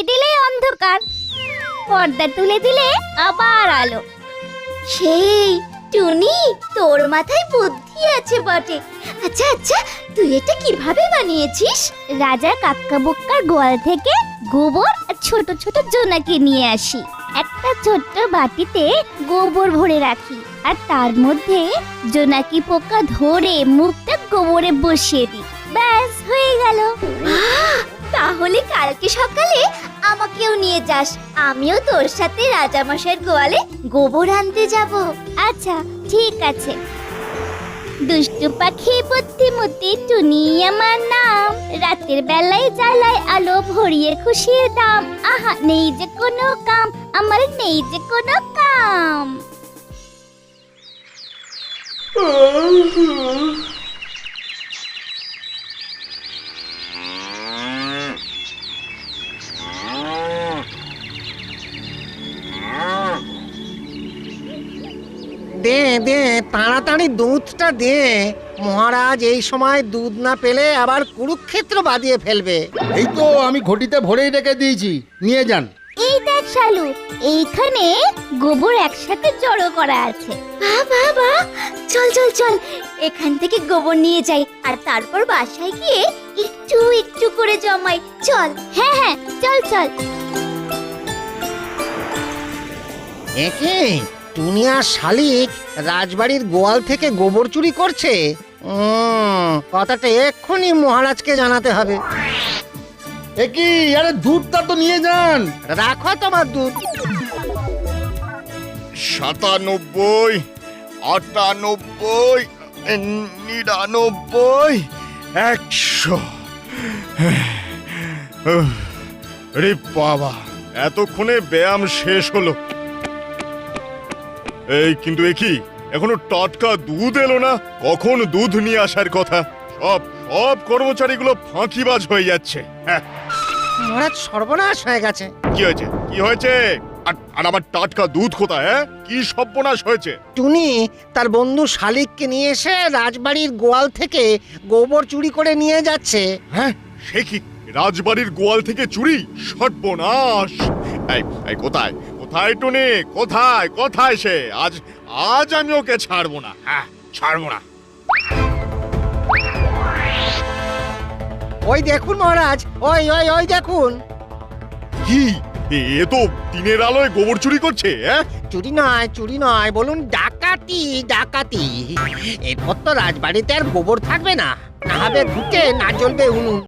নিভিয়ে দিলে অন্ধকার, পর্দা তুলে দিলে আবার আলো। সেই টুনি, তোর মাথায় বুদ্ধি আছে বটে। আচ্ছা আচ্ছা, তুই এটা কিভাবে বানিয়েছিস? রাজার কাক্কা বোক্কার গোয়াল থেকে গোবর আর ছোট ছোট জোনাকি নিয়ে আসি। একটা ছোট্ট বাটিতে গোবর ভরে রাখি, আর তার মধ্যে জোনাকি পোকা ধরে মুখটা গোবরে বসিয়ে দিই। ব্যাস, হয়ে গেল। তাহলে কালকে সকালে আমাকেও নিয়ে যাস, আমিও তোর সাথে রাজামশাইয়ের গোয়ালে গোবর আনতে যাব। আচ্ছা, ঠিক আছে। দুষ্টু পাখি বুদ্ধিমতী টুনি আমার নাম, রাতের বেলায় জ্বালায় আলো ভরিয়ে খুশির দাম। আহা, নেই যে কোনো কাম, আমার নেই যে কোনো কাম। দে দে, তাড়াতাড়ি দুধটা দে। মহারাজ এই সময় দুধ না পেলে আবার কুরুক্ষেত্র বাদিয়ে ফেলবে। এই তো আমি ঘটিতে ভরেই রেখে দিয়েছি, নিয়ে যান। এই দেখ শালু, এইখানে গোবর একসাথে জড়ো করা আছে। বাবা, চল চল চল, এখান থেকে গোবর নিয়ে যাই, আর তারপর বাসায় গিয়ে একটু একটু করে জমাই। চল। হ্যাঁ হ্যাঁ, চল চল। একে টুনি আর শালিক রাজবাড়ির গোয়াল থেকে গোবর চুরি করছে। কথাটা এক্ষুনি মহারাজকে জানাতে হবে। একই, আরে দুধটা তো নিয়ে যান। রাখো তোমার দুধ। 97, 98, 99, 100। রে বাবা, এতক্ষণে ব্যায়াম শেষ হলো। এই কিন্তু একই, এখনো টাটকা দুধ এলো না। কখন দুধ নিয়ে আসার কথা? সব সব কর্মচারীগুলো ফাঁকিবাজ হয়ে যাচ্ছে। হ্যাঁ, মহারাজ সর্বনাশ হয়ে গেছে। কি হয়েছে? কি হয়েছে? আর আমার টাটকা দুধ কোথায়? হ্যাঁ, কি সর্বনাশ হয়েছে? টুনি তার বন্ধু শালিককে নিয়ে এসে রাজবাড়ির গোয়াল থেকে গোবর চুরি করে নিয়ে যাচ্ছে। হ্যাঁ, সে কি রাজবাড়ির গোয়াল থেকে চুরি? সর্বনাশ! এই কোথায় কোথায় টুনি? কোথায় কোথায় সে? আজ আমি ওকে ছাড়বো না। হ্যাঁ, ছাড়বো না। ওই দেখুন মহারাজ, ওই ওই ওই দেখুন। কি এ তো দিনের আলোয় গোবর চুরি করছে? হ্যাঁ, চুরি নয়, বলুন ডাকাতি ডাকাতি। এরপর তো রাজবাড়িতে আর গোবর থাকবে না, না হবে ঘুটে, না জ্বলবে উনুন।